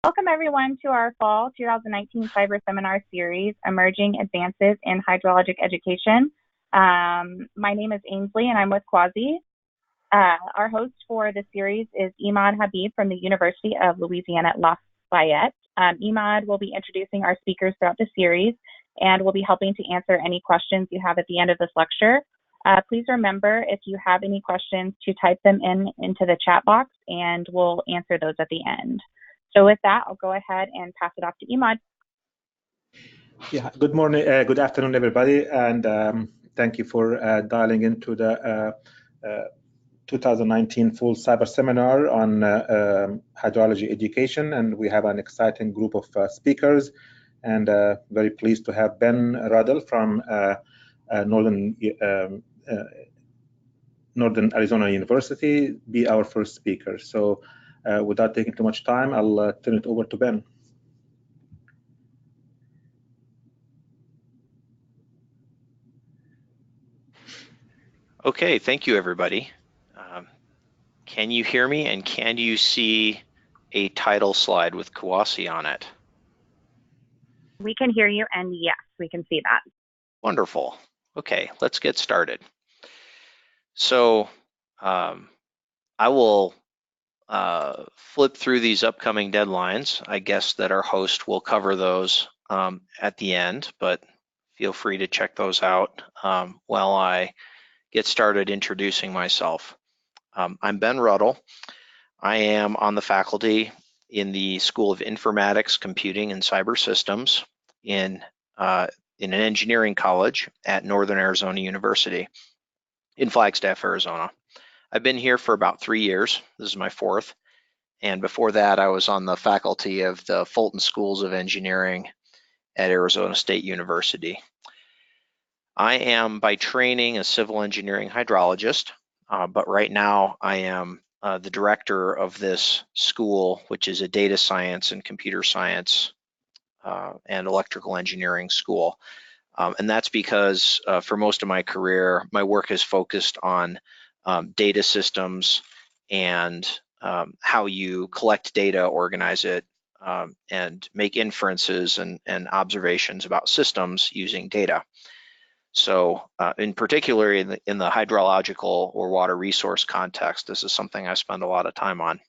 Welcome everyone to our fall 2019 Cyberseminar series, Emerging Advances in Hydrologic Education. My name is Ainsley and I'm with CUAHSI. Our host for the series is Imad Habib from the University of Louisiana at Lafayette. Imad will be introducing our speakers throughout the series and will be helping to answer any questions you have at the end of this lecture. Please remember, if you have any questions, to type them into the chat box and we'll answer those at the end. So with that, I'll go ahead and pass it off to Imad. Yeah, good morning, good afternoon, everybody, and thank you for dialing into the 2019 full cyber seminar on hydrology education. And we have an exciting group of speakers, and very pleased to have Ben Ruddle from Northern Arizona University be our first speaker. So without taking too much time, I'll turn it over to Ben. Okay, thank you, everybody. Can you hear me, and can you see a title slide with CUAHSI on it? We can hear you, and yes, we can see that. Wonderful. Okay, let's get started. So I will flip through these upcoming deadlines. I guess that our host will cover those at the end, but feel free to check those out while I get started introducing myself. I'm Ben Ruddle. I am on the faculty in the School of Informatics, Computing, and Cyber Systems in an engineering college at Northern Arizona University in Flagstaff, Arizona. I've been here for about 3 years. This is my fourth. And before that, I was on the faculty of the Fulton Schools of Engineering at Arizona State University. I am by training a civil engineering hydrologist, but right now I am the director of this school, which is a data science and computer science and electrical engineering school. And that's because for most of my career, my work is focused on data systems and how you collect data, organize it, and make inferences and observations about systems using data. So in particular, in the hydrological or water resource context, this is something I spend a lot of time on.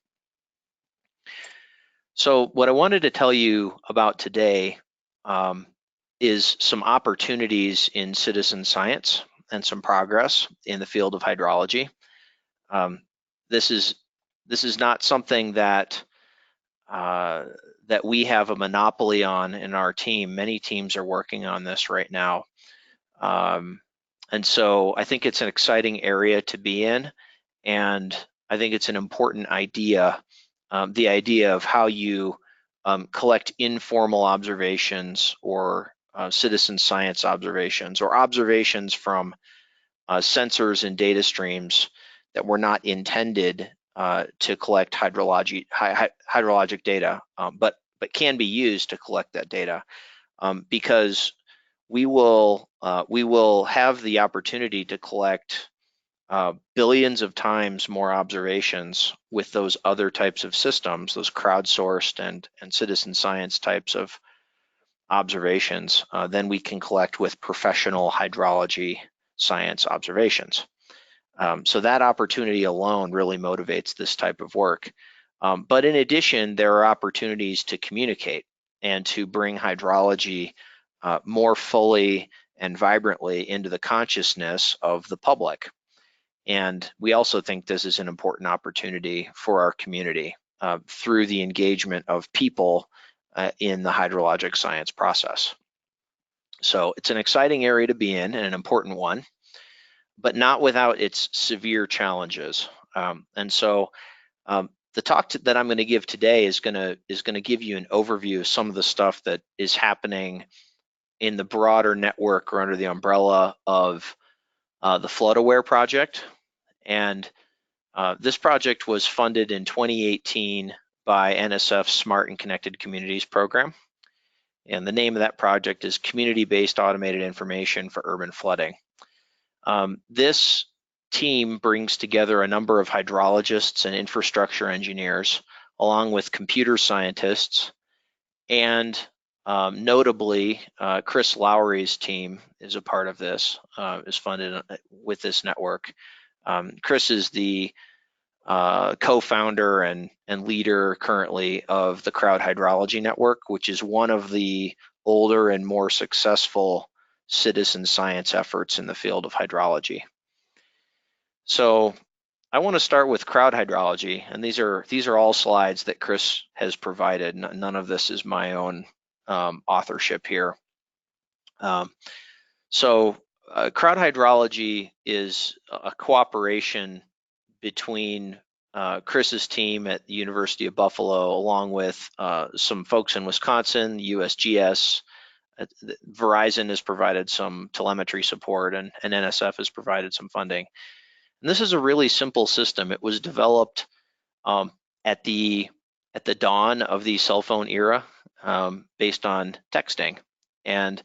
So what I wanted to tell you about today is some opportunities in citizen science and some progress in the field of hydrology. This is not something that that we have a monopoly on in our team. Many teams are working on this right now. And so I think it's an exciting area to be in, and I think it's an important idea, the idea of how you collect informal observations or citizen science observations or observations from sensors and data streams that were not intended to collect hydrologic data, but can be used to collect that data, because we will have the opportunity to collect billions of times more observations with those other types of systems, those crowdsourced and citizen science types of observations, than we can collect with professional hydrology science observations. So that opportunity alone really motivates this type of work. But in addition, there are opportunities to communicate and to bring hydrology more fully and vibrantly into the consciousness of the public. And we also think this is an important opportunity for our community through the engagement of people in the hydrologic science process. So it's an exciting area to be in and an important one, but not without its severe challenges. And so the talk that I'm going to give today is going to give you an overview of some of the stuff that is happening in the broader network or under the umbrella of the FloodAware project. And this project was funded in 2018 by NSF's Smart and Connected Communities program. And the name of that project is Community-Based Automated Information for Urban Flooding. This team brings together a number of hydrologists and infrastructure engineers, along with computer scientists, and notably, Chris Lowry's team is a part of this, is funded with this network. Chris is the co-founder and leader currently of the CrowdHydrology network, which is one of the older and more successful citizen science efforts in the field of hydrology. So I want to start with CrowdHydrology, and these are all slides that Chris has provided. None of this is my own authorship here. CrowdHydrology is a cooperation between Chris's team at the University of Buffalo, along with some folks in Wisconsin, USGS, Verizon has provided some telemetry support, and NSF has provided some funding. And this is a really simple system. It was developed at the dawn of the cell phone era, based on texting. And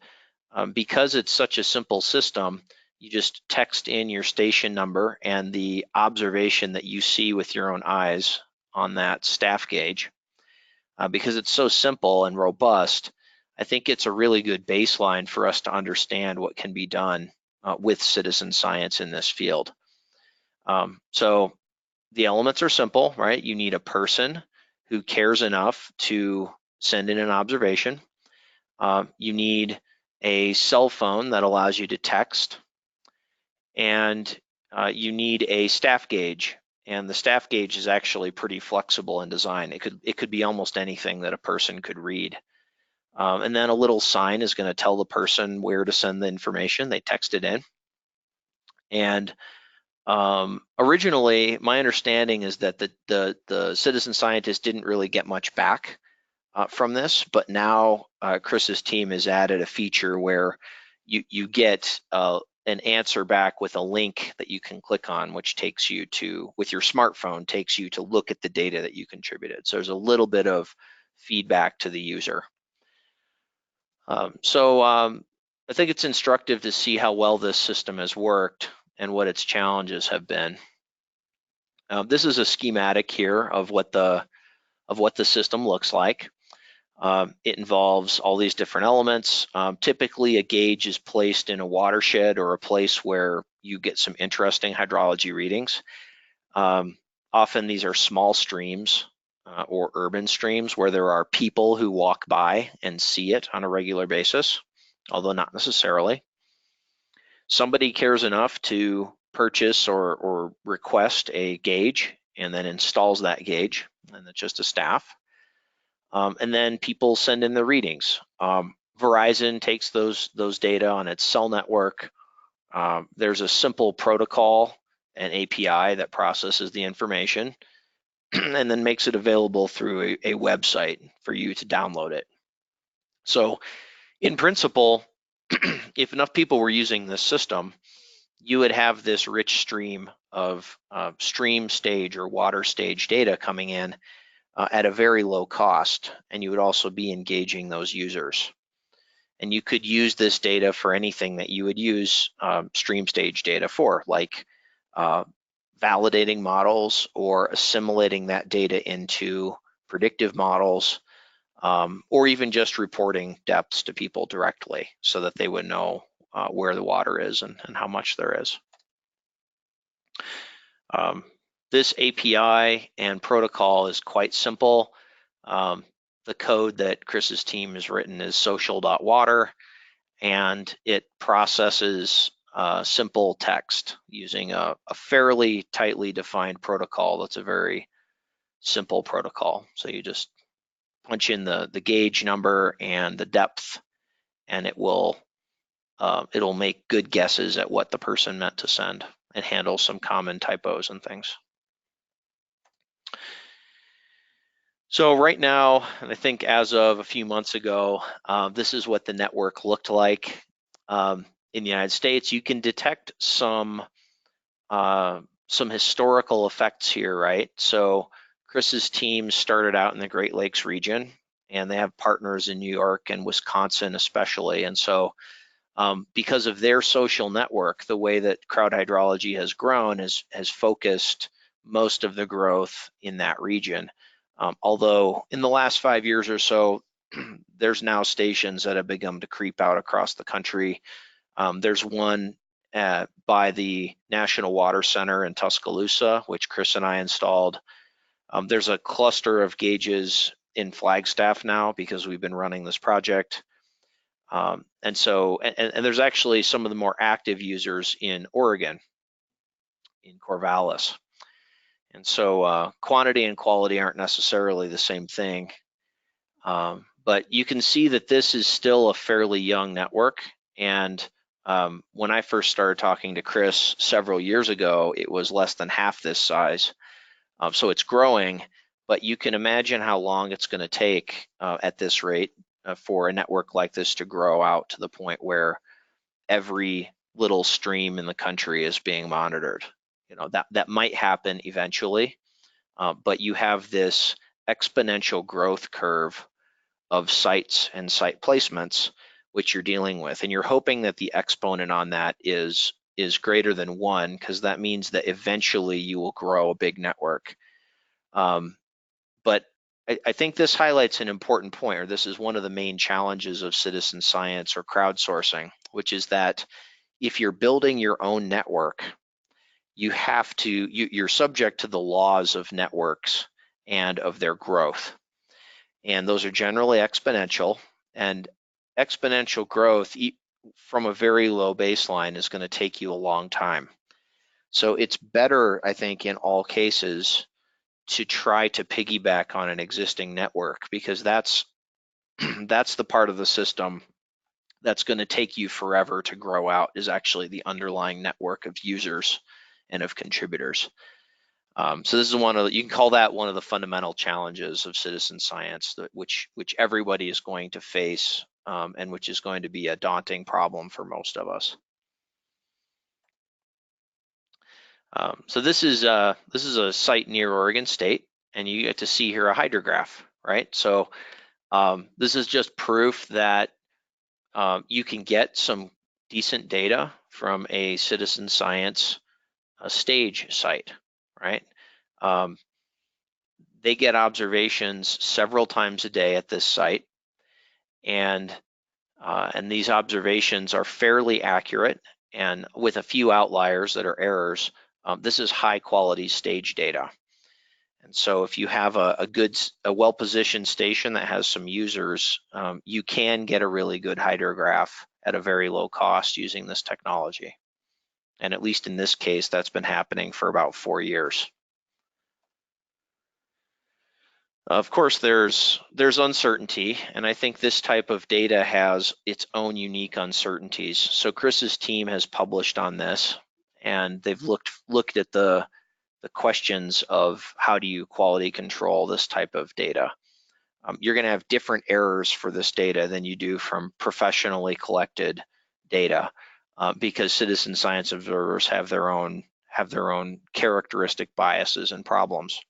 because it's such a simple system, you just text in your station number and the observation that you see with your own eyes on that staff gauge. Because it's so simple and robust, I think it's a really good baseline for us to understand what can be done with citizen science in this field. So the elements are simple, right? You need a person who cares enough to send in an observation. You need a cell phone that allows you to text, and you need a staff gauge. And the staff gauge is actually pretty flexible in design. It could be almost anything that a person could read. And then a little sign is going to tell the person where to send the information. They text it in. And originally, my understanding is that the citizen scientists didn't really get much back from this, but now Chris's team has added a feature where you get an answer back with a link that you can click on, which takes you to, with your smartphone, takes you to look at the data that you contributed. So there's a little bit of feedback to the user. I think it's instructive to see how well this system has worked and what its challenges have been. This is a schematic here of what the system looks like. It involves all these different elements. Typically, a gauge is placed in a watershed or a place where you get some interesting hydrology readings. Often these are small streams or urban streams where there are people who walk by and see it on a regular basis, although not necessarily. Somebody cares enough to purchase or request a gauge and then installs that gauge, and it's just a staff. And then people send in the readings. Verizon takes those data on its cell network. There's a simple protocol, an API that processes the information and then makes it available through a website for you to download it. So in principle, if enough people were using this system, you would have this rich stream of stream stage or water stage data coming in at a very low cost, and you would also be engaging those users. And you could use this data for anything that you would use stream stage data for, like validating models or assimilating that data into predictive models, or even just reporting depths to people directly so that they would know where the water is and how much there is. This API and protocol is quite simple. The code that Chris's team has written is social.water, and it processes simple text using a fairly tightly defined protocol that's a very simple protocol. So you just punch in the gauge number and the depth, and it'll make good guesses at what the person meant to send and handle some common typos and things. So right now, and I think as of a few months ago, this is what the network looked like. In the United States, you can detect some historical effects here, right? So Chris's team started out in the Great Lakes region, and they have partners in New York and Wisconsin especially. And so because of their social network, the way that CrowdHydrology has grown has focused most of the growth in that region. Although in the last 5 years or so, there's now stations that have begun to creep out across the country. There's one by the National Water Center in Tuscaloosa, which Chris and I installed. There's a cluster of gauges in Flagstaff now because we've been running this project. And there's actually some of the more active users in Oregon, in Corvallis. And so quantity and quality aren't necessarily the same thing. But you can see that this is still a fairly young network. And when I first started talking to Chris several years ago, it was less than half this size. So it's growing, but you can imagine how long it's going to take at this rate for a network like this to grow out to the point where every little stream in the country is being monitored. You know, that might happen eventually, but you have this exponential growth curve of sites and site placements which you're dealing with, and you're hoping that the exponent on that is greater than 1, because that means that eventually you will grow a big network. But I think this highlights an important point, or this is one of the main challenges of citizen science or crowdsourcing, which is that if you're building your own network, you're subject to the laws of networks and of their growth. And those are generally exponential, and exponential growth from a very low baseline is going to take you a long time. So it's better, I think, in all cases to try to piggyback on an existing network, because that's the part of the system that's going to take you forever to grow out, is actually the underlying network of users and of contributors. So this is you can call that one of the fundamental challenges of citizen science, which everybody is going to face, and which is going to be a daunting problem for most of us. So this is a site near Oregon State, and you get to see here a hydrograph, right? So this is just proof that you can get some decent data from a citizen science stage site, right? They get observations several times a day at this site, and these observations are fairly accurate, and with a few outliers that are errors. This is high quality stage data. And so if you have a well-positioned station that has some users, you can get a really good hydrograph at a very low cost using this technology. And at least in this case, that's been happening for about 4 years. Of course, there's uncertainty, and I think this type of data has its own unique uncertainties. So Chris's team has published on this, and they've looked at the questions of how do you quality control this type of data. You're going to have different errors for this data than you do from professionally collected data, because citizen science observers have their own characteristic biases and problems.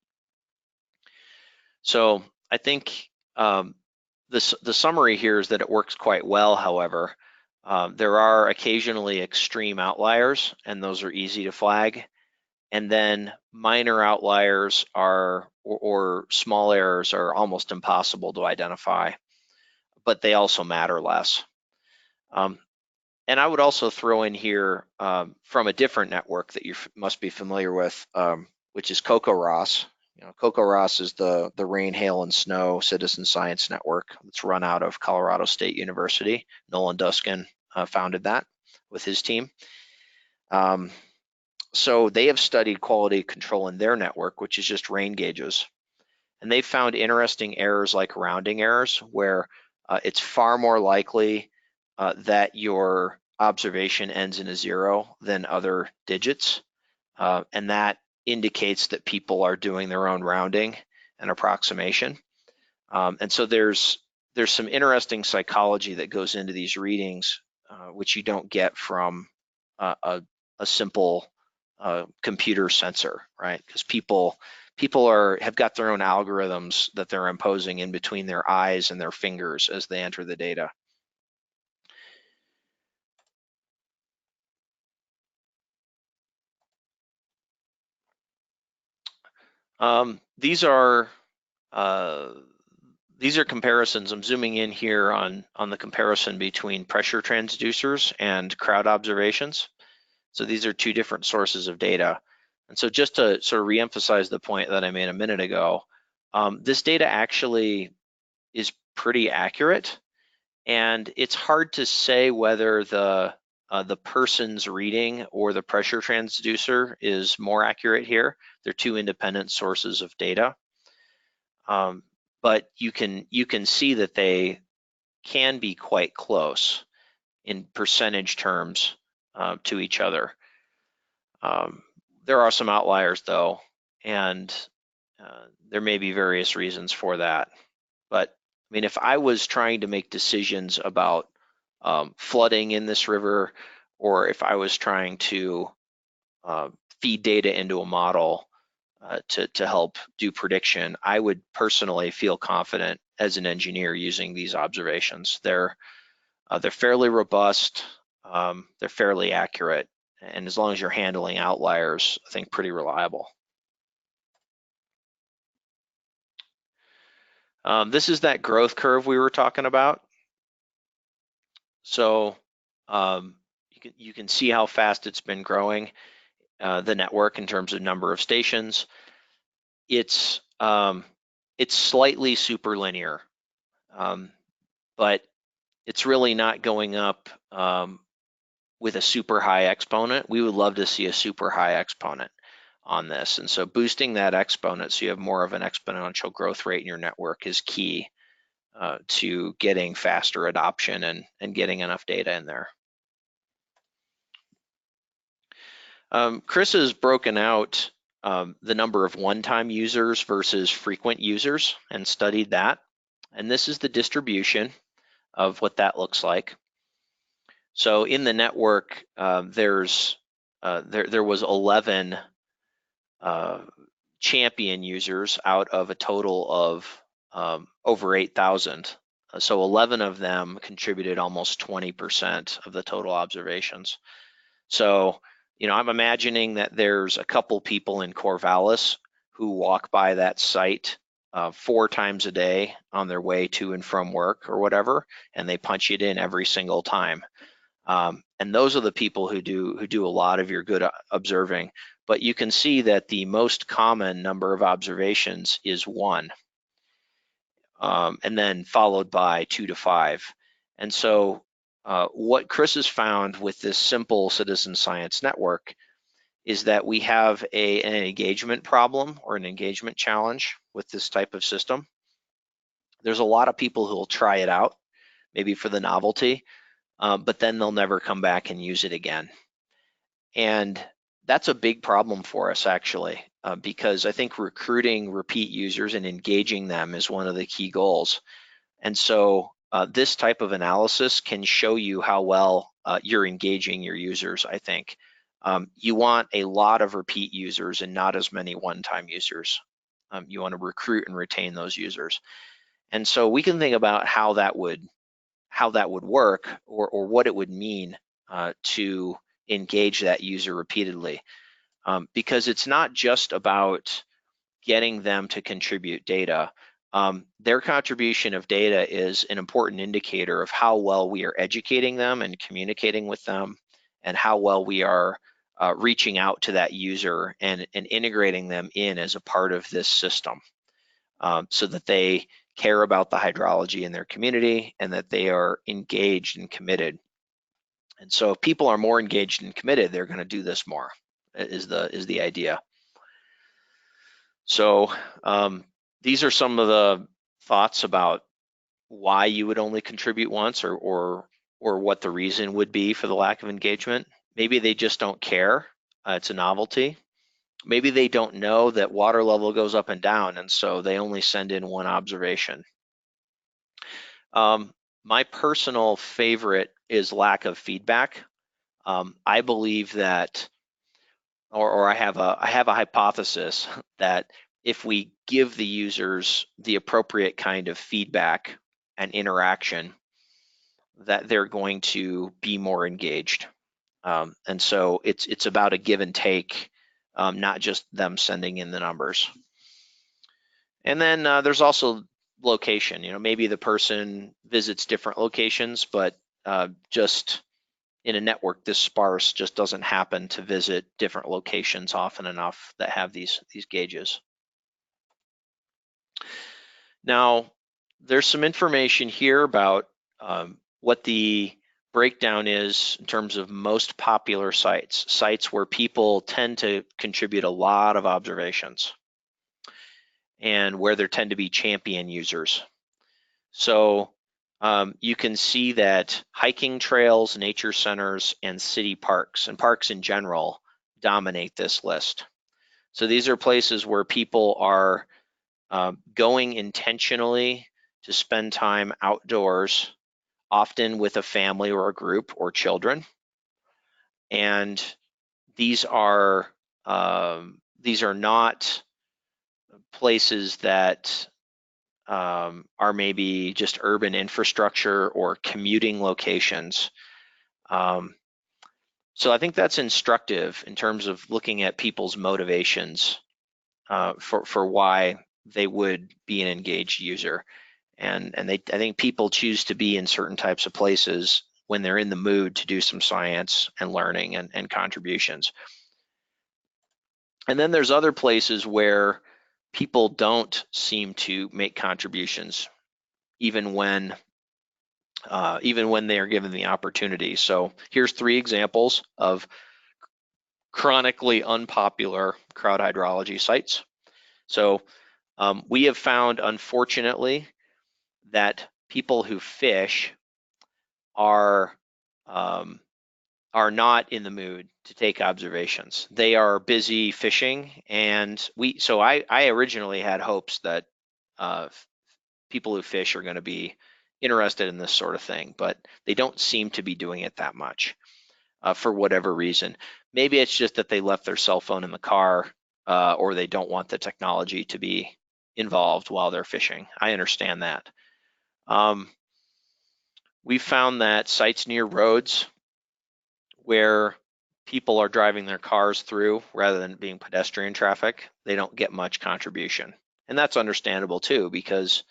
So I think the summary here is that it works quite well. However, there are occasionally extreme outliers, and those are easy to flag. And then minor outliers or small errors are almost impossible to identify, but they also matter less. And I would also throw in here from a different network that you must be familiar with, which is CUAHSI. CUAHSI is the rain, hail, and snow citizen science network. It's run out of Colorado State University. Nolan Duskin founded that with his team. So they have studied quality control in their network, which is just rain gauges. And they found interesting errors like rounding errors, where it's far more likely that your observation ends in a 0 than other digits. And that indicates that people are doing their own rounding and approximation. And so there's some interesting psychology that goes into these readings, which you don't get from a simple computer sensor, right? Because people have got their own algorithms that they're imposing in between their eyes and their fingers as they enter the data. These are these are comparisons. I'm zooming in here on the comparison between pressure transducers and crowd observations. So these are two different sources of data. And so just to sort of reemphasize the point that I made a minute ago, this data actually is pretty accurate, and it's hard to say whether the person's reading or the pressure transducer is more accurate here. They're two independent sources of data, but you can see that they can be quite close in percentage terms to each other. There are some outliers though, and there may be various reasons for that. But I mean, if I was trying to make decisions about flooding in this river, or if I was trying to feed data into a model to help do prediction, I would personally feel confident as an engineer using these observations. They're fairly robust, they're fairly accurate, and as long as you're handling outliers, I think pretty reliable. This is that growth curve we were talking about. So you can see how fast it's been growing, the network in terms of number of stations. It's slightly superlinear, but it's really not going up with a super high exponent. We would love to see a super high exponent on this. And so boosting that exponent so you have more of an exponential growth rate in your network is key to getting faster adoption and getting enough data in there. Chris has broken out the number of one-time users versus frequent users and studied that. And this is the distribution of what that looks like. So in the network, there was 11 champion users out of a total of over 8,000. So 11 of them contributed almost 20% of the total observations. So, you know, I'm imagining that there's a couple people in Corvallis who walk by that site 4 times a day on their way to and from work or whatever, and they punch it in every single time. And those are the people who do a lot of your good observing. But you can see that the most common number of observations is 1, and then followed by 2 to 5. And so what Chris has found with this simple citizen science network is that we have an engagement problem or an engagement challenge with this type of system. There's a lot of people who will try it out, maybe for the novelty, but then they'll never come back and use it again. And that's a big problem for us, actually, because I think recruiting repeat users and engaging them is one of the key goals. And so this type of analysis can show you how well you're engaging your users, I think. You want a lot of repeat users and not as many one-time users. You want to recruit and retain those users. And so we can think about how that would work or what it would mean to engage that user repeatedly, because it's not just about getting them to contribute data. Their contribution of data is an important indicator of how well we are educating them and communicating with them, and how well we are reaching out to that user and integrating them in as a part of this system, so that they care about the hydrology in their community and that they are engaged and committed. And so if people are more engaged and committed, they're going to do this more, is the idea. So these are some of the thoughts about why you would only contribute once, or what the reason would be for the lack of engagement. Maybe they just don't care. It's a novelty. Maybe they don't know that water level goes up and down, and so they only send in 1 observation. My personal favorite is lack of feedback. I believe that, or I have a hypothesis that if we give the users the appropriate kind of feedback and interaction, that they're going to be more engaged. And so it's about a give and take, not just them sending in the numbers. And then there's also location. Maybe the person visits different locations, but just in a network this sparse just doesn't happen to visit different locations often enough that have these gauges. Now, there's some information here about what the breakdown is in terms of most popular sites where people tend to contribute a lot of observations and where there tend to be champion users. So you can see that hiking trails, nature centers, and city parks, and parks in general, dominate this list. So these are places where people are going intentionally to spend time outdoors, often with a family or a group or children. And these are not places that are maybe just urban infrastructure or commuting locations. So I think that's instructive in terms of looking at people's motivations for why they would be an engaged user. And I think people choose to be in certain types of places when they're in the mood to do some science and learning and contributions. And then there's other places where people don't seem to make contributions, even when they are given the opportunity. So here's 3 examples of chronically unpopular crowd hydrology sites. So we have found, unfortunately, that people who fish are not in the mood to take observations. They are busy fishing, and so I originally had hopes that people who fish are going to be interested in this sort of thing, but they don't seem to be doing it that much for whatever reason. Maybe it's just that they left their cell phone in the car, or they don't want the technology to be involved while they're fishing. I understand that. We found that sites near roads where people are driving their cars through rather than being pedestrian traffic, they don't get much contribution. And that's understandable too, because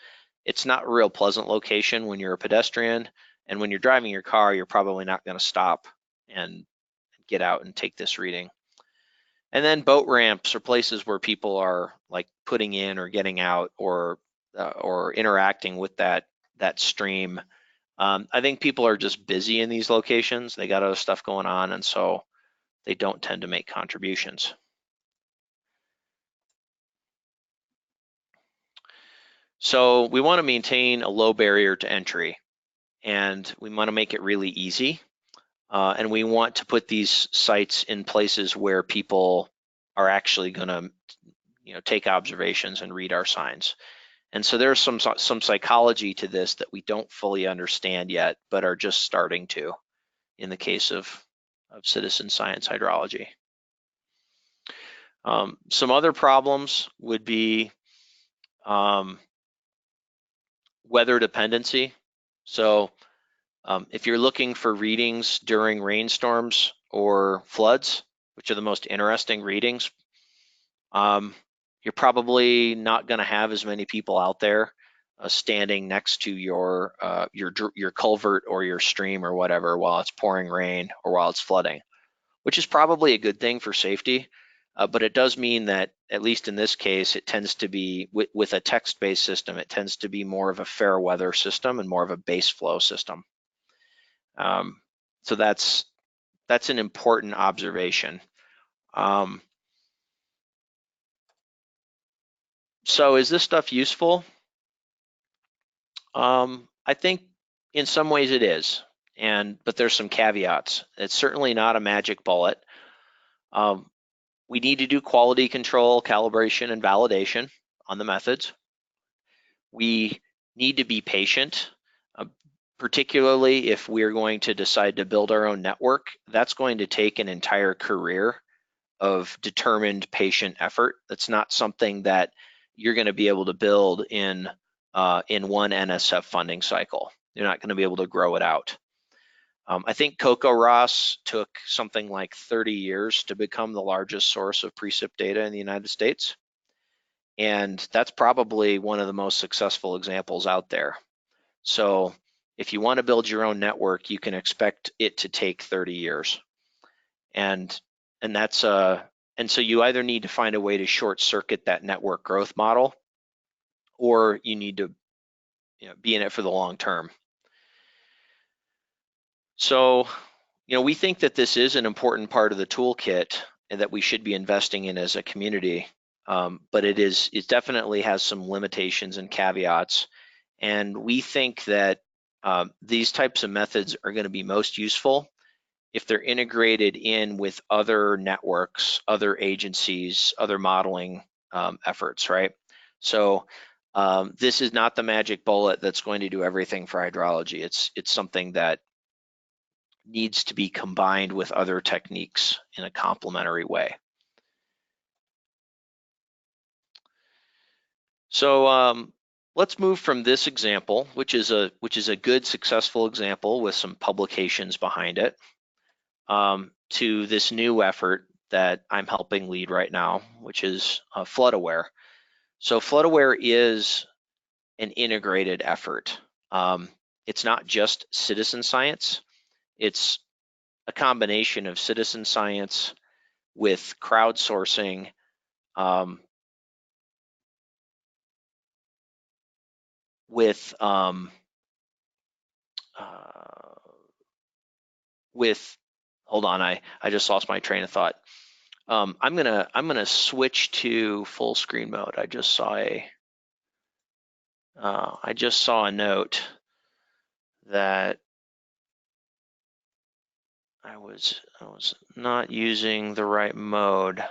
it's not a real pleasant location when you're a pedestrian, and when you're driving your car, you're probably not going to stop and get out and take this reading. And then boat ramps are places where people are like putting in or getting out or interacting with that stream. I think people are just busy in these locations. They got other stuff going on, and so they don't tend to make contributions. So we want to maintain a low barrier to entry, and we want to make it really easy. And we want to put these sites in places where people are actually going to, take observations and read our signs. And so there's some psychology to this that we don't fully understand yet, but are just starting to, in the case of citizen science hydrology. Some other problems would be weather dependency. So if you're looking for readings during rainstorms or floods, which are the most interesting readings, you're probably not going to have as many people out there standing next to your culvert or your stream or whatever while it's pouring rain or while it's flooding, which is probably a good thing for safety. But it does mean that, at least in this case, it tends to be, with a text-based system, it tends to be more of a fair weather system and more of a base flow system. So that's an important observation. So is this stuff useful? I think in some ways it is, but there's some caveats. It's certainly not a magic bullet. We need to do quality control, calibration, and validation on the methods. We need to be patient, particularly if we're going to decide to build our own network. That's going to take an entire career of determined patient effort. That's not something that you're going to be able to build in one NSF funding cycle. You're not going to be able to grow it out. I think CocoRoss took something like 30 years to become the largest source of precip data in the United States. And that's probably one of the most successful examples out there. So if you want to build your own network, you can expect it to take 30 years. And so you either need to find a way to short circuit that network growth model, or you need to be in it for the long term. So, we think that this is an important part of the toolkit and that we should be investing in as a community. But it definitely has some limitations and caveats. And we think that these types of methods are going to be most useful if they're integrated in with other networks, other agencies, other modeling efforts, right? So this is not the magic bullet that's going to do everything for hydrology. It's something that needs to be combined with other techniques in a complementary way. So let's move from this example, which is a good, successful example with some publications behind it, to this new effort that I'm helping lead right now, which is FloodAware. So FloodAware is an integrated effort. It's not just citizen science. It's a combination of citizen science with crowdsourcing, hold on, I just lost my train of thought. I'm gonna switch to full screen mode. I just saw a note that I was not using the right mode.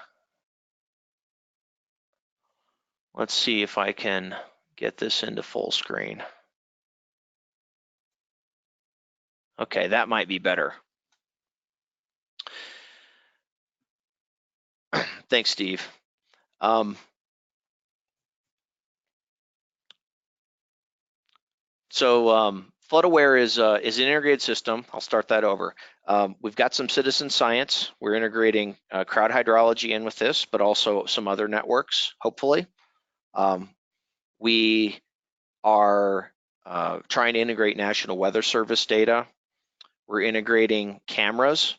Let's see if I can get this into full screen. Okay, that might be better. Thanks, Steve. FloodAware is an integrated system. I'll start that over. We've got some citizen science. We're integrating CrowdHydrology in with this, but also some other networks, hopefully. We are trying to integrate National Weather Service data. We're integrating cameras,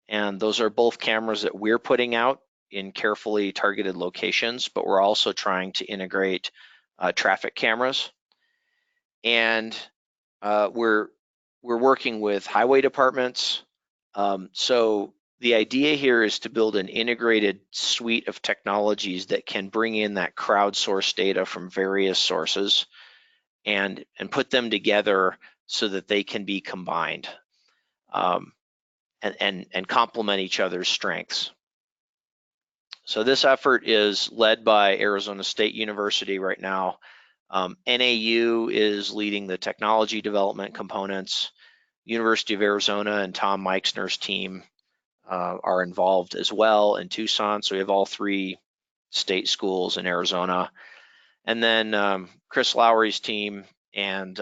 and those are both cameras that we're putting out in carefully targeted locations, but we're also trying to integrate traffic cameras. And we're working with highway departments. So the idea here is to build an integrated suite of technologies that can bring in that crowdsourced data from various sources and put them together so that they can be combined and complement each other's strengths. So this effort is led by Arizona State University right now. NAU is leading the technology development components. University of Arizona and Tom Meixner's team are involved as well in Tucson. So we have all three state schools in Arizona. And then Chris Lowry's team and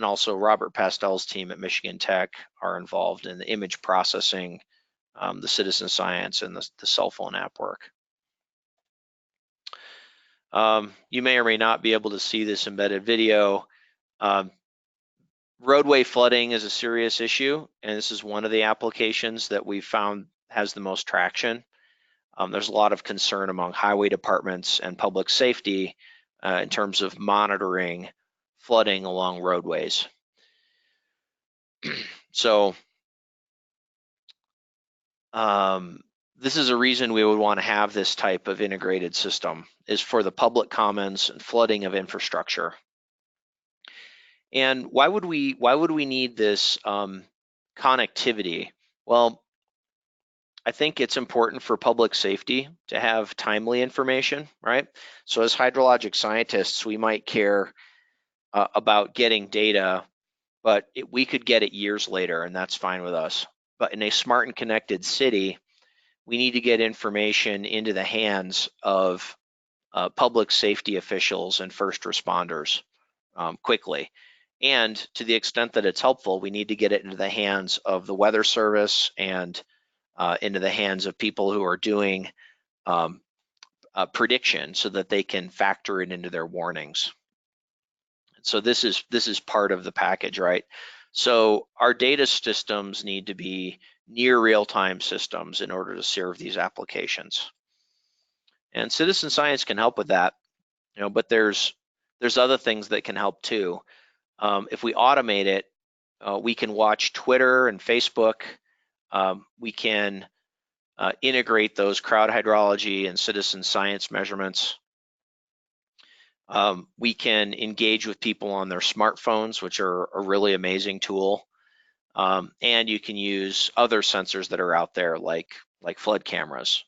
also Robert Pastel's team at Michigan Tech are involved in the image processing, the citizen science, and the cell phone app work. You may or may not be able to see this embedded video. Roadway flooding is a serious issue, and this is one of the applications that we've found has the most traction. There's a lot of concern among highway departments and public safety in terms of monitoring flooding along roadways. So this is a reason we would want to have this type of integrated system, is for the public commons and flooding of infrastructure. And why would we need this connectivity? Well, I think it's important for public safety to have timely information, right? So as hydrologic scientists, we might care about getting data, but we could get it years later, and that's fine with us. But in a smart and connected city, we need to get information into the hands of public safety officials and first responders quickly. And to the extent that it's helpful, we need to get it into the hands of the Weather Service and into the hands of people who are doing prediction so that they can factor it into their warnings. So this is part of the package, right? So our data systems need to be near real-time systems in order to serve these applications. And citizen science can help with that, but there's other things that can help too. If we automate it, we can watch Twitter and Facebook. We can integrate those CrowdHydrology and citizen science measurements. We can engage with people on their smartphones, which are a really amazing tool. And you can use other sensors that are out there like flood cameras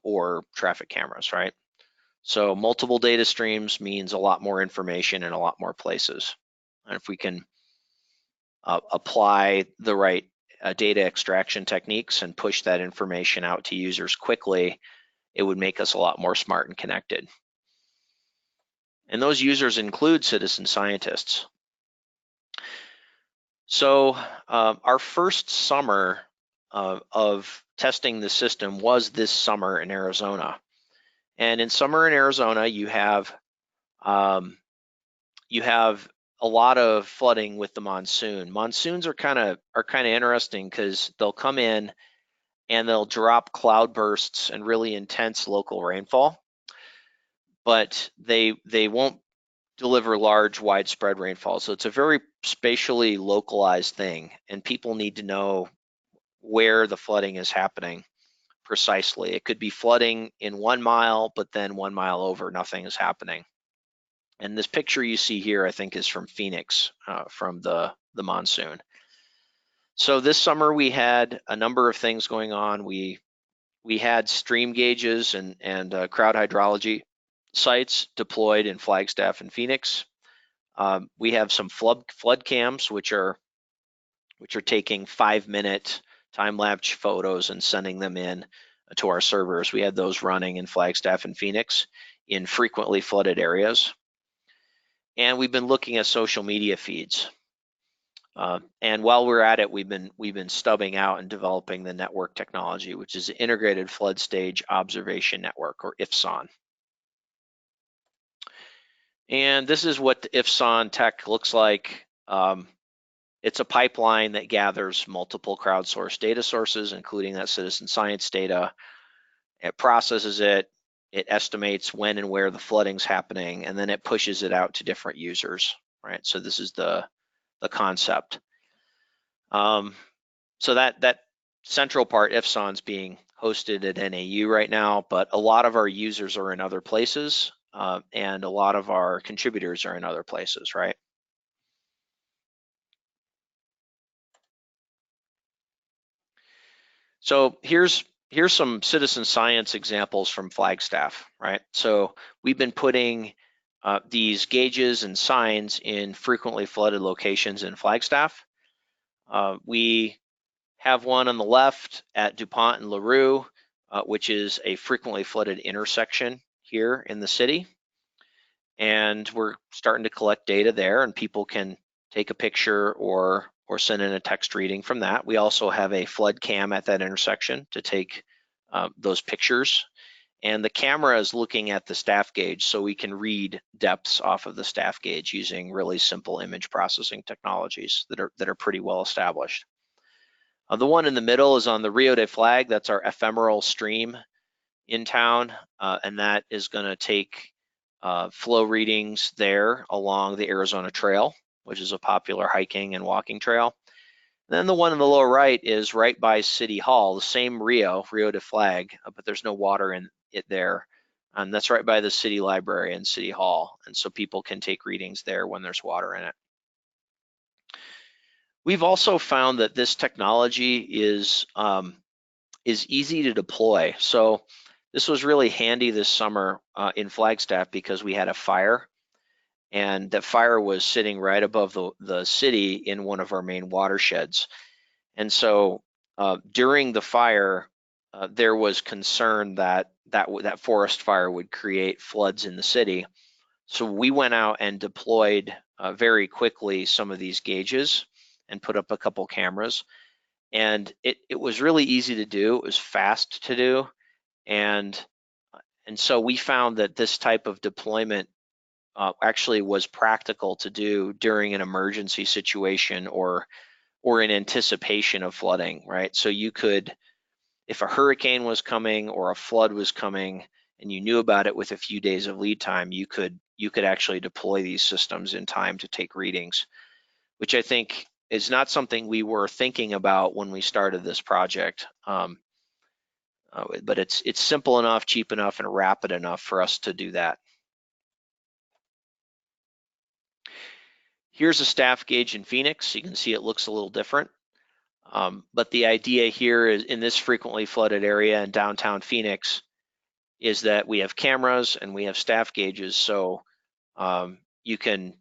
or traffic cameras, right? So multiple data streams means a lot more information in a lot more places. And if we can apply the right data extraction techniques and push that information out to users quickly, it would make us a lot more smart and connected. And those users include citizen scientists. So our first summer of testing the system was this summer in Arizona. And in summer in Arizona, you have a lot of flooding with the monsoon. Monsoons are kind of interesting because they'll come in and they'll drop cloud bursts and really intense local rainfall, but they won't deliver large, widespread rainfall. So it's a very spatially localized thing, and people need to know where the flooding is happening precisely. It could be flooding in 1 mile, but then 1 mile over, nothing is happening. And this picture you see here, I think, is from Phoenix, from the monsoon. So this summer we had a number of things going on. We had stream gauges and CrowdHydrology sites deployed in Flagstaff and Phoenix. We have some flood cams, which are taking 5-minute time-lapse photos and sending them in to our servers. We had those running in Flagstaff and Phoenix in frequently flooded areas. And we've been looking at social media feeds. And while we're at it, we've been stubbing out and developing the network technology, which is the Integrated Flood Stage Observation Network, or IFSON. And this is what the IFSON tech looks like. It's a pipeline that gathers multiple crowdsourced data sources, including that citizen science data. It processes it, it estimates when and where the flooding's happening, and then it pushes it out to different users, right? So this is the concept. So that central part, IFSON's being hosted at NAU right now, but a lot of our users are in other places, and a lot of our contributors are in other places, right? So here's some citizen science examples from Flagstaff, right? So we've been putting these gauges and signs in frequently flooded locations in Flagstaff. We have one on the left at DuPont and LaRue, which is a frequently flooded intersection here in the city. And we're starting to collect data there, and people can take a picture or send in a text reading from that. We also have a flood cam at that intersection to take those pictures. And the camera is looking at the staff gauge, so we can read depths off of the staff gauge using really simple image processing technologies that are pretty well established. The one in the middle is on the Rio de Flag. That's our ephemeral stream in town, and that is going to take flow readings there along the Arizona Trail, which is a popular hiking and walking trail. And then the one in the lower right is right by City Hall, the same Rio de Flag, but there's no water in it there. And that's right by the city library and City Hall. And so people can take readings there when there's water in it. We've also found that this technology is easy to deploy. So this was really handy this summer in Flagstaff because we had a fire, and that fire was sitting right above the city in one of our main watersheds. And so during the fire, there was concern that forest fire would create floods in the city. So we went out and deployed very quickly some of these gauges and put up a couple cameras. And it was really easy to do. It was fast to do. And And so we found that this type of deployment actually was practical to do during an emergency situation or in anticipation of flooding, right? So you could, if a hurricane was coming or a flood was coming and you knew about it with a few days of lead time, you could actually deploy these systems in time to take readings, which I think is not something we were thinking about when we started this project. But it's simple enough, cheap enough, and rapid enough for us to do that. Here's a staff gauge in Phoenix. You can see it looks a little different. But the idea here is in this frequently flooded area in downtown Phoenix is that we have cameras and we have staff gauges. So you can,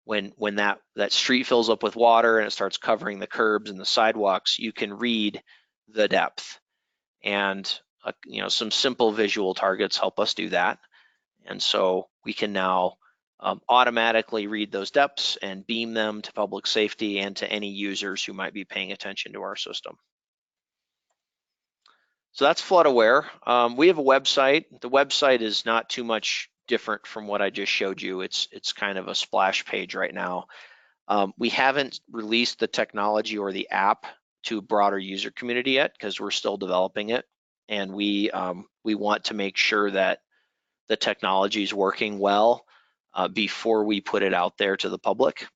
when that street fills up with water and it starts covering the curbs and the sidewalks, you can read the depth. And some simple visual targets help us do that. And so we can now automatically read those depths and beam them to public safety and to any users who might be paying attention to our system. So that's FloodAware. We have a website. The website is not too much different from what I just showed you. It's kind of a splash page right now. We haven't released the technology or the app to a broader user community yet because we're still developing it, and we want to make sure that the technology is working well before we put it out there to the public.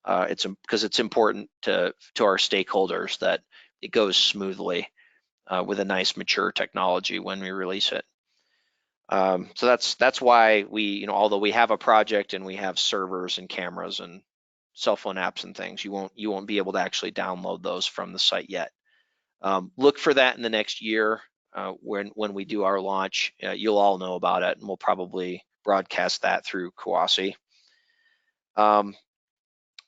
Because it's important to our stakeholders that it goes smoothly with a nice mature technology when we release it. So that's why we, although we have a project and we have servers and cameras and cell phone apps and things, you won't be able to actually download those from the site yet. Look for that in the next year when we do our launch. You'll all know about it, and we'll probably broadcast that through CUAHSI.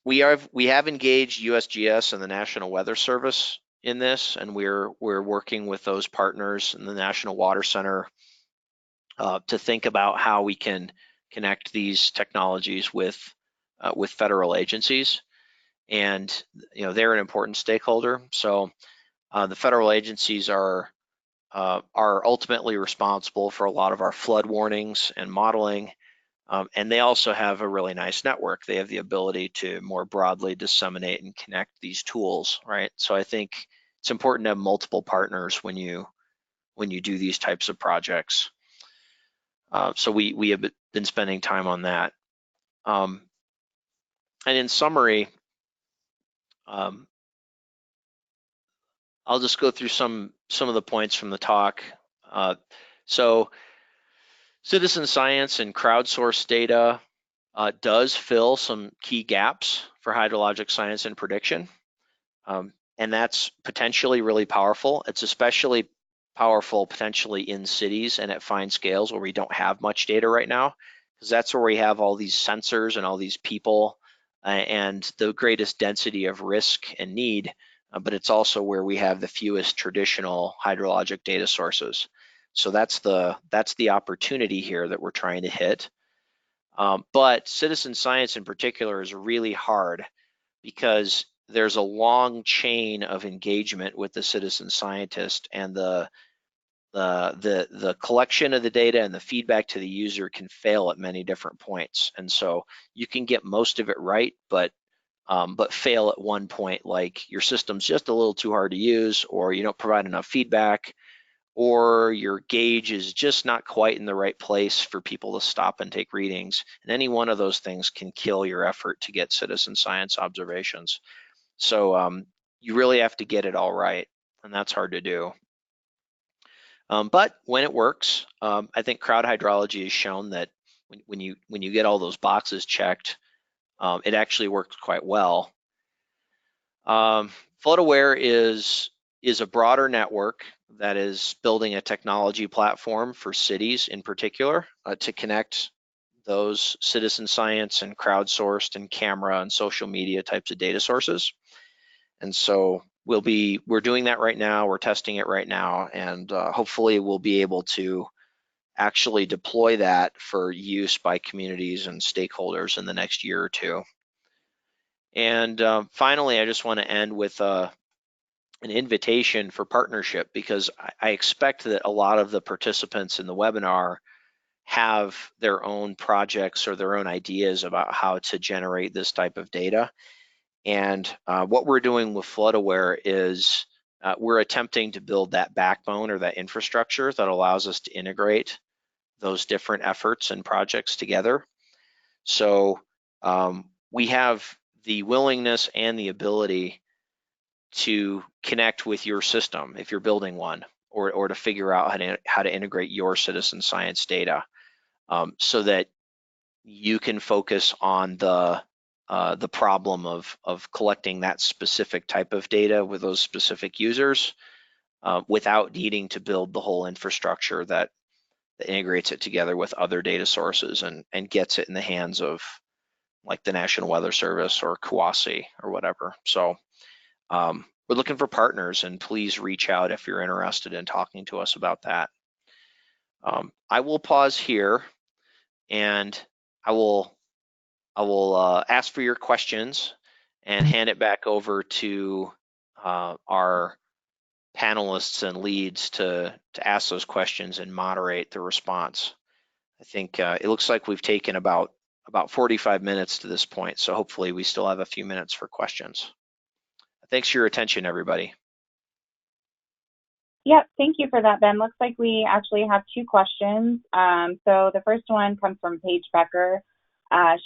We have engaged USGS and the National Weather Service in this, and we're working with those partners in the National Water Center to think about how we can connect these technologies with federal agencies. And they're an important stakeholder. So the federal agencies are ultimately responsible for a lot of our flood warnings and modeling. And they also have a really nice network. They have the ability to more broadly disseminate and connect these tools, right? So I think it's important to have multiple partners when you do these types of projects. So we have been spending time on that. And in summary, I'll just go through some of the points from the talk. So citizen science and crowdsourced data does fill some key gaps for hydrologic science and prediction. And that's potentially really powerful. It's especially powerful potentially in cities and at fine scales where we don't have much data right now, because that's where we have all these sensors and all these people and the greatest density of risk and need, but it's also where we have the fewest traditional hydrologic data sources. So that's the opportunity here that we're trying to hit. But citizen science in particular is really hard because there's a long chain of engagement with the citizen scientist, and the collection of the data and the feedback to the user can fail at many different points. And so you can get most of it right, but fail at one point, like your system's just a little too hard to use, or you don't provide enough feedback, or your gauge is just not quite in the right place for people to stop and take readings. And any one of those things can kill your effort to get citizen science observations. So you really have to get it all right, and that's hard to do. But when it works, I think CrowdHydrology has shown that when you get all those boxes checked, it actually works quite well. FloodAware is a broader network that is building a technology platform for cities in particular to connect those citizen science and crowdsourced and camera and social media types of data sources. And so we're doing that right now, we're testing it right now, and hopefully we'll be able to actually deploy that for use by communities and stakeholders in the next year or two. And finally, I just want to end with an invitation for partnership, because I expect that a lot of the participants in the webinar have their own projects or their own ideas about how to generate this type of data. And what we're doing with FloodAware is we're attempting to build that backbone or that infrastructure that allows us to integrate those different efforts and projects together. So we have the willingness and the ability to connect with your system if you're building one, or to figure out how to integrate your citizen science data, so that you can focus on the problem of collecting that specific type of data with those specific users, without needing to build the whole infrastructure that integrates it together with other data sources and gets it in the hands of like the National Weather Service or CUAHSI or whatever. So we're looking for partners, and please reach out if you're interested in talking to us about that. I will pause here, and I will ask for your questions and hand it back over to our panelists and leads to ask those questions and moderate the response. I think it looks like we've taken about 45 minutes to this point, so hopefully we still have a few minutes for questions. Thanks for your attention, everybody. Yep, thank you for that, Ben. Looks like we actually have two questions. So the first one comes from Paige Becker.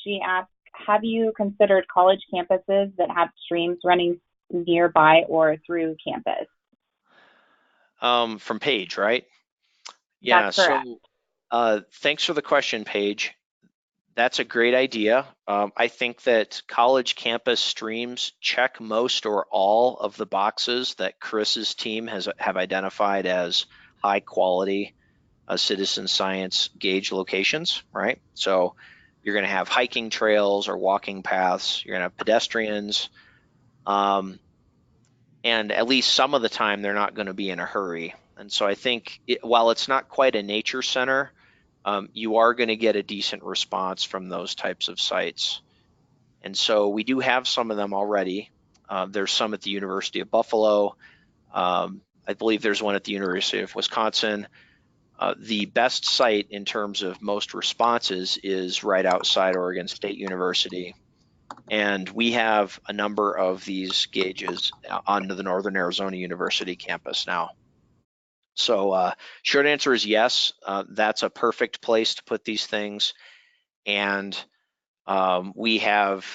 She asks, have you considered college campuses that have streams running nearby or through campus? From Paige, right? Yeah, That's correct. so thanks for the question, Paige. That's a great idea. I think that college campus streams check most or all of the boxes that Chris's team have identified as high quality citizen science gauge locations, right? So you're going to have hiking trails or walking paths. You're going to have pedestrians, and at least some of the time they're not going to be in a hurry. And so I think while it's not quite a nature center, you are going to get a decent response from those types of sites. And so we do have some of them already. There's some at the University of Buffalo. I believe there's one at the University of Wisconsin. The best site in terms of most responses is right outside Oregon State University. And we have a number of these gauges on the Northern Arizona University campus now. So short answer is yes, that's a perfect place to put these things. And we have,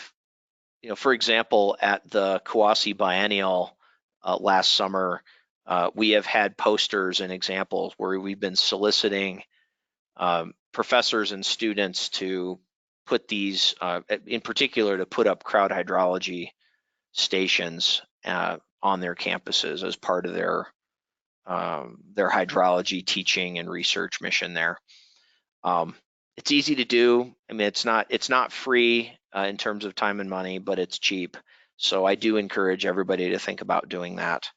for example, at the CUAHSI Biennial last summer, we have had posters and examples where we've been soliciting professors and students to put these, in particular, to put up CrowdHydrology stations on their campuses as part of their hydrology teaching and research mission there. It's easy to do. I mean, it's not free in terms of time and money, but it's cheap. So I do encourage everybody to think about doing that.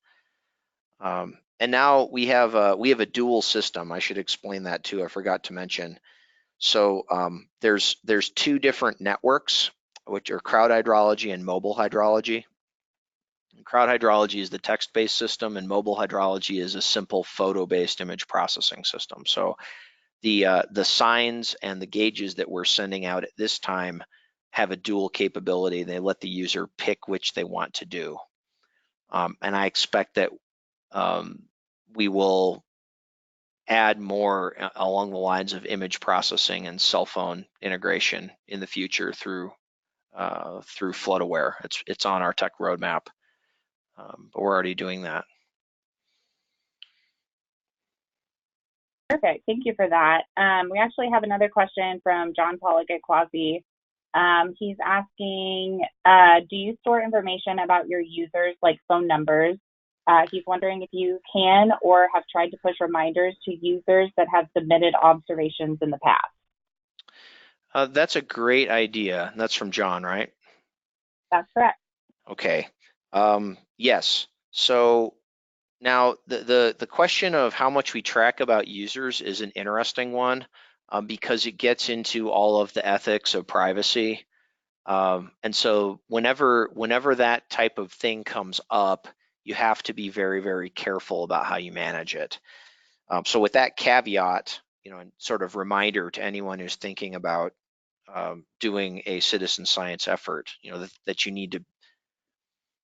And now we have a dual system. I should explain that too. I forgot to mention. So there's two different networks, which are CrowdHydrology and mobile hydrology. CrowdHydrology is the text-based system, and mobile hydrology is a simple photo-based image processing system. So the signs and the gauges that we're sending out at this time have a dual capability. They let the user pick which they want to do. And I expect that we will add more along the lines of image processing and cell phone integration in the future through FloodAware. It's on our tech roadmap. But we're already doing that. Perfect. Thank you for that. We actually have another question from John Pollock at CUAHSI. He's asking, do you store information about your users, like phone numbers? He's wondering if you can or have tried to push reminders to users that have submitted observations in the past. That's a great idea. That's from John, right? That's correct. Okay. Yes. So now the question of how much we track about users is an interesting one, because it gets into all of the ethics of privacy. And so whenever that type of thing comes up, you have to be very, very careful about how you manage it. So with that caveat, and sort of reminder to anyone who's thinking about doing a citizen science effort, that you need to,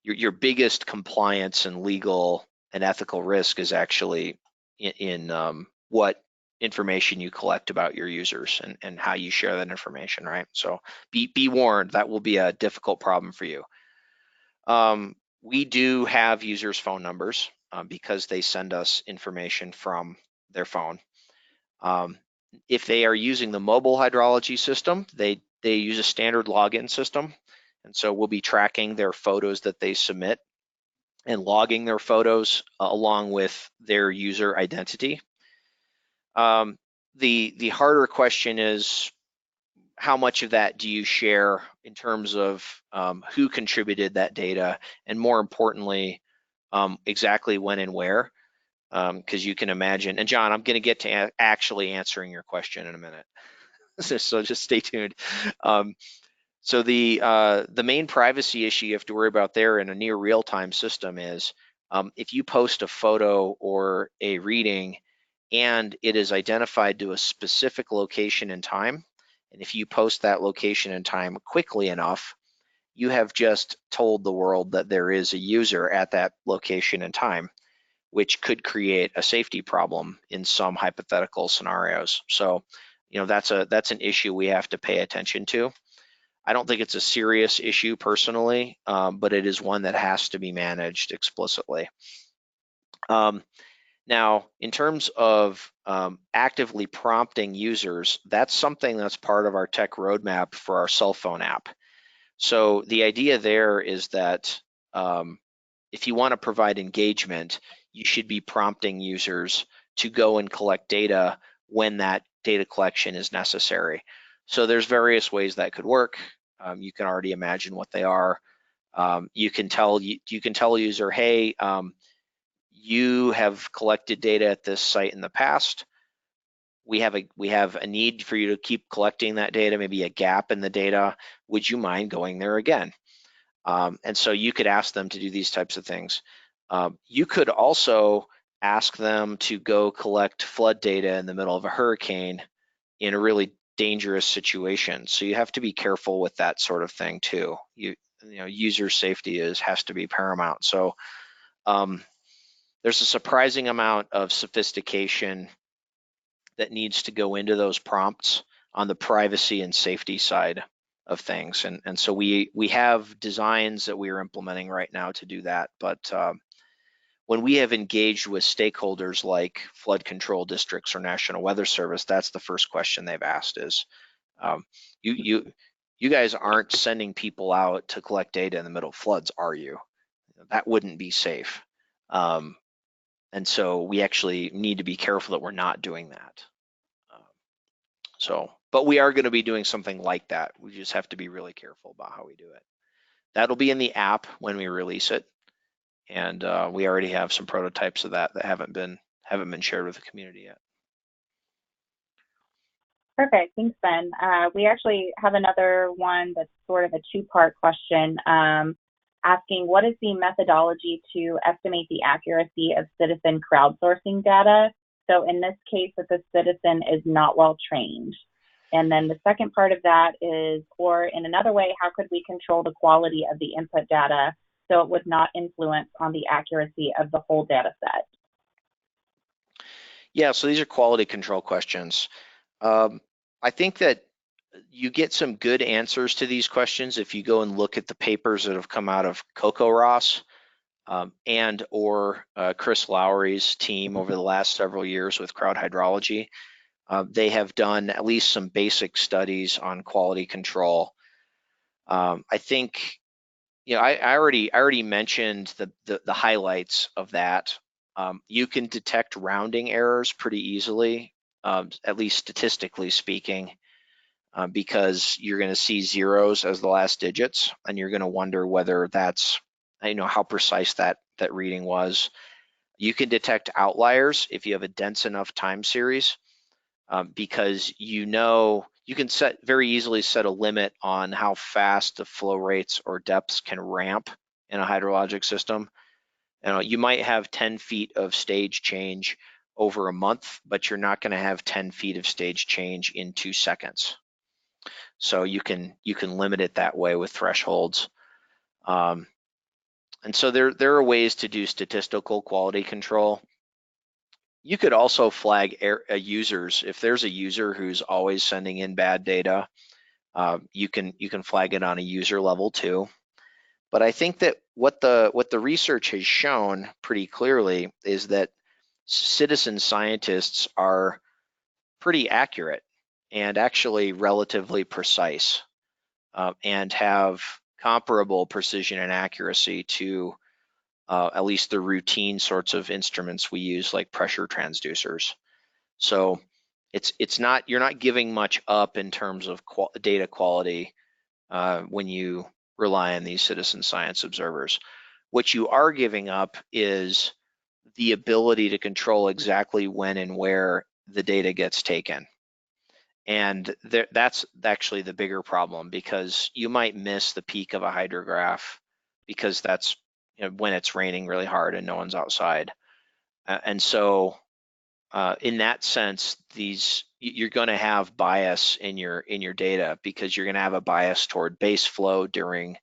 your biggest compliance and legal and ethical risk is actually in what information you collect about your users and how you share that information, right? So be warned, that will be a difficult problem for you. We do have users' phone numbers because they send us information from their phone. If they are using the mobile hydrology system, they use a standard login system. And so we'll be tracking their photos that they submit and logging their photos along with their user identity. The harder question is, how much of that do you share in terms of who contributed that data, and more importantly, exactly when and where? Because you can imagine, and John, I'm going to get to actually answering your question in a minute, so just stay tuned. So the main privacy issue you have to worry about there in a near real-time system is if you post a photo or a reading and it is identified to a specific location and time, and if you post that location and time quickly enough, you have just told the world that there is a user at that location and time, which could create a safety problem in some hypothetical scenarios. So, that's an issue we have to pay attention to. I don't think it's a serious issue personally, but it is one that has to be managed explicitly. Now, in terms of actively prompting users, that's something that's part of our tech roadmap for our cell phone app. So the idea there is that if you want to provide engagement, you should be prompting users to go and collect data when that data collection is necessary. So there's various ways that could work. You can already imagine what they are. You can tell a user, hey, you have collected data at this site in the past. We have a need for you to keep collecting that data, maybe a gap in the data. Would you mind going there again? And so you could ask them to do these types of things. You could also ask them to go collect flood data in the middle of a hurricane in a really dangerous situation. So you have to be careful with that sort of thing too. User safety has to be paramount. So there's a surprising amount of sophistication that needs to go into those prompts on the privacy and safety side of things. And so we have designs that we are implementing right now to do that. But when we have engaged with stakeholders like flood control districts or National Weather Service, that's the first question they've asked is, you guys aren't sending people out to collect data in the middle of floods, are you? That wouldn't be safe. And so we actually need to be careful that we're not doing that. But we are going to be doing something like that. We just have to be really careful about how we do it. That'll be in the app when we release it, and we already have some prototypes of that haven't been shared with the community yet. Perfect, thanks, Ben. We actually have another one that's sort of a two-part question, asking what is the methodology to estimate the accuracy of citizen crowdsourcing data? So in this case, that the citizen is not well trained. And then the second part of that is, or in another way, how could we control the quality of the input data so it would not influence on the accuracy of the whole data set? Yeah, so these are quality control questions. I think that you get some good answers to these questions if you go and look at the papers that have come out of Coco Ross and or Chris Lowry's team over the last several years with CrowdHydrology. They have done at least some basic studies on quality control. I think, I already mentioned the highlights of that. You can detect rounding errors pretty easily, at least statistically speaking, because you're going to see zeros as the last digits, and you're going to wonder whether that's, how precise that reading was. You can detect outliers if you have a dense enough time series, because you can very easily set a limit on how fast the flow rates or depths can ramp in a hydrologic system. You might have 10 feet of stage change over a month, but you're not going to have 10 feet of stage change in 2 seconds. So you can limit it that way with thresholds. And so there are ways to do statistical quality control. You could also flag users. If there's a user who's always sending in bad data, you can flag it on a user level too. But I think that what the research has shown pretty clearly is that citizen scientists are pretty accurate and actually relatively precise, and have comparable precision and accuracy to at least the routine sorts of instruments we use, like pressure transducers. So it's not, you're not giving much up in terms of data quality when you rely on these citizen science observers. What you are giving up is the ability to control exactly when and where the data gets taken. And that's actually the bigger problem, because you might miss the peak of a hydrograph because that's, you know, when it's raining really hard and no one's outside. And so in that sense, you're going to have bias in your data, because you're going to have a bias toward base flow during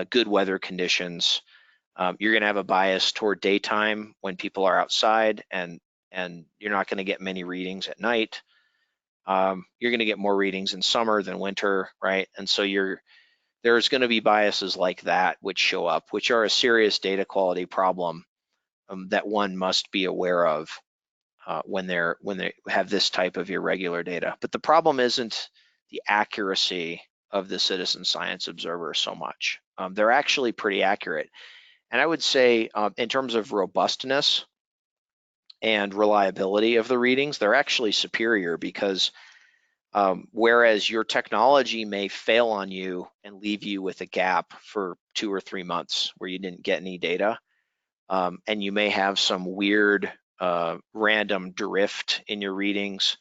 good weather conditions. You're going to have a bias toward daytime when people are outside, and you're not going to get many readings at night. You're going to get more readings in summer than winter, right? And so there's going to be biases like that which show up, which are a serious data quality problem that one must be aware of when they have this type of irregular data. But the problem isn't the accuracy of the citizen science observer so much. They're actually pretty accurate. And I would say in terms of robustness and reliability of the readings, they're actually superior, because whereas your technology may fail on you and leave you with a gap for 2 or 3 months where you didn't get any data, and you may have some weird random drift in your readings,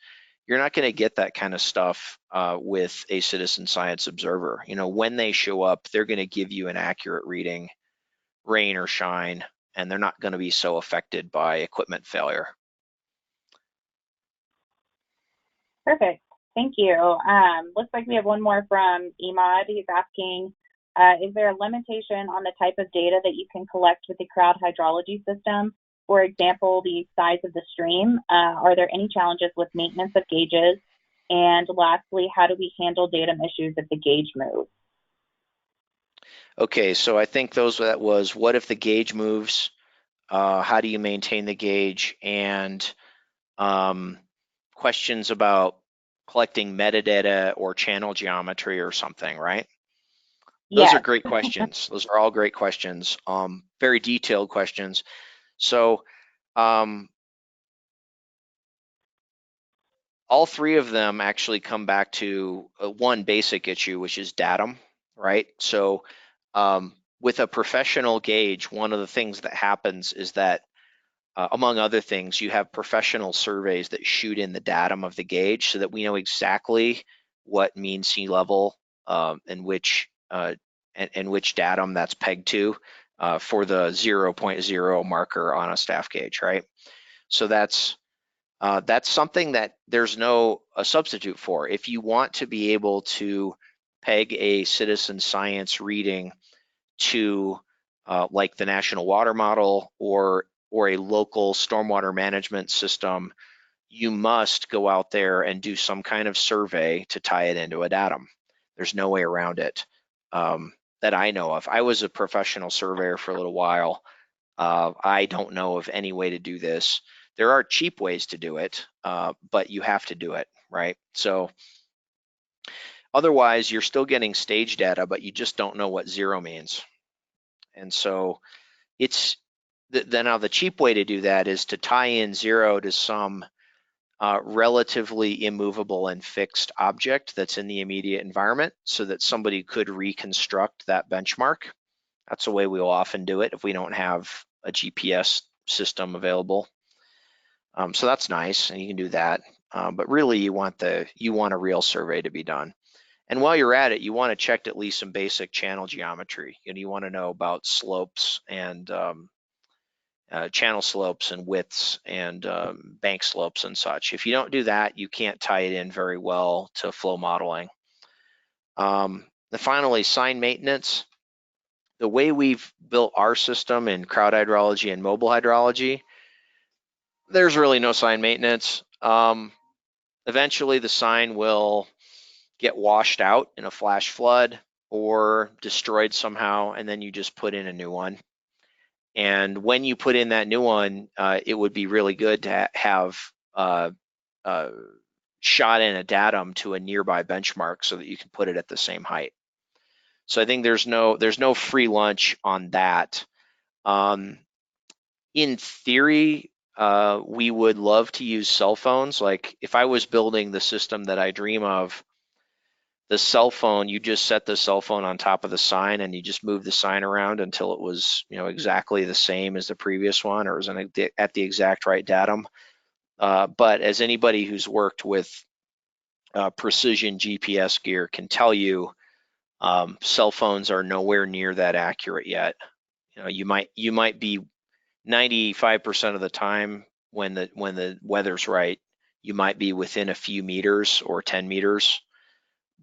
you're not going to get that kind of stuff with a citizen science observer. You know, when they show up, they're going to give you an accurate reading, rain or shine, and they're not going to be so affected by equipment failure. Perfect. Thank you. Looks like we have one more from Emad. He's asking, is there a limitation on the type of data that you can collect with the CrowdHydrology system? For example, the size of the stream. Are there any challenges with maintenance of gauges? And lastly, how do we handle datum issues if the gauge moves? Okay, so I think that was, what if the gauge moves? How do you maintain the gauge? And questions about collecting metadata or channel geometry or something, right? Those are great questions. Those are all great questions, very detailed questions. So all three of them actually come back to one basic issue, which is datum, right? So with a professional gauge, one of the things that happens is that among other things, you have professional surveys that shoot in the datum of the gauge so that we know exactly what mean sea level and which datum that's pegged to for the 0.0 marker on a staff gauge, right? So that's something that there's no substitute for. If you want to be able to peg a citizen science reading to like the National Water Model or a local stormwater management system, you must go out there and do some kind of survey to tie it into a datum. There's no way around it that I know of. I was a professional surveyor for a little while. I don't know of any way to do this. There are cheap ways to do it, but you have to do it, right? So otherwise, you're still getting stage data, but you just don't know what zero means. And so it's now the cheap way to do that is to tie in zero to some relatively immovable and fixed object that's in the immediate environment so that somebody could reconstruct that benchmark. That's the way we'll often do it if we don't have a GPS system available. So that's nice, and you can do that. But really, you want a real survey to be done. And while you're at it, you want to check at least some basic channel geometry. You want to know about slopes and channel slopes and widths and bank slopes and such. If you don't do that, you can't tie it in very well to flow modeling. Finally, sign maintenance. The way we've built our system in CrowdHydrology and mobile hydrology, there's really no sign maintenance. Eventually the sign will get washed out in a flash flood or destroyed somehow, and then you just put in a new one. And when you put in that new one, it would be really good to have shot in a datum to a nearby benchmark so that you can put it at the same height. So I think there's no free lunch on that. In theory, we would love to use cell phones. Like if I was building the system that I dream of, the cell phone, you just set the cell phone on top of the sign and you just move the sign around until it was, exactly the same as the previous one or was at the exact right datum. But as anybody who's worked with precision GPS gear can tell you, cell phones are nowhere near that accurate yet. You might be 95% of the time when the weather's right, you might be within a few meters or 10 meters,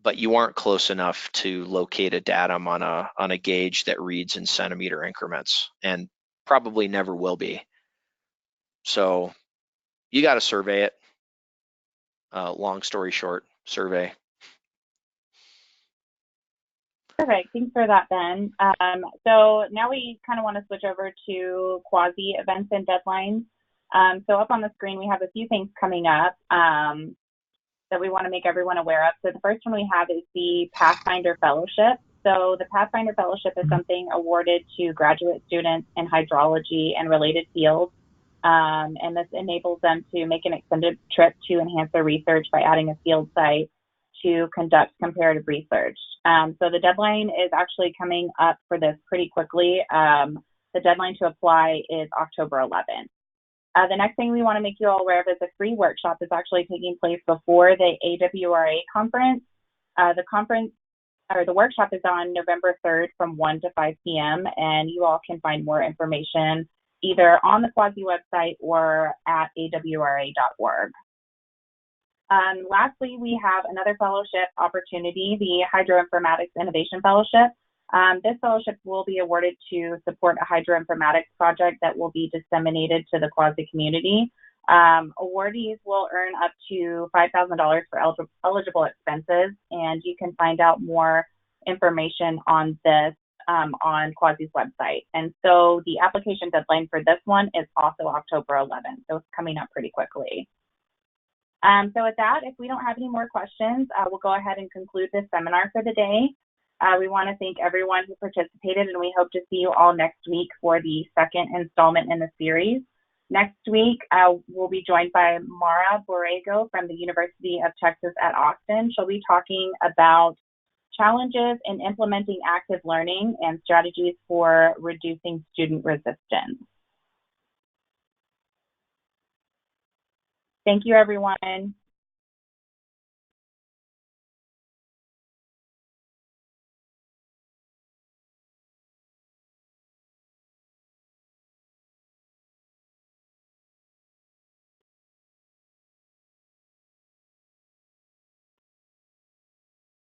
but you aren't close enough to locate a datum on a gauge that reads in centimeter increments, and probably never will be. So you got to survey it. Long story short, survey. Perfect. Thanks for that, Ben. So now we kind of want to switch over to CUAHSI events and deadlines. So up on the screen, we have a few things coming up that we want to make everyone aware of. So the first one we have is the Pathfinder Fellowship. So the Pathfinder Fellowship is something awarded to graduate students in hydrology and related fields. And this enables them to make an extended trip to enhance their research by adding a field site to conduct comparative research. So the deadline is actually coming up for this pretty quickly. The deadline to apply is October 11th. The next thing we want to make you all aware of is a free workshop that's actually taking place before the AWRA conference. The workshop is on November 3rd from 1 to 5 p.m. and you all can find more information either on the CUAHSI website or at awra.org. Lastly, we have another fellowship opportunity, the Hydroinformatics Innovation Fellowship. This fellowship will be awarded to support a hydroinformatics project that will be disseminated to the CUAHSI community. Awardees will earn up to $5,000 for eligible expenses, and you can find out more information on this on CUAHSI's website. And so the application deadline for this one is also October 11th, so it's coming up pretty quickly. So with that, if we don't have any more questions, we'll go ahead and conclude this seminar for the day. We want to thank everyone who participated, and we hope to see you all next week for the second installment in the series. Next week, we'll be joined by Mara Borrego from the University of Texas at Austin. She'll be talking about challenges in implementing active learning and strategies for reducing student resistance. Thank you, everyone.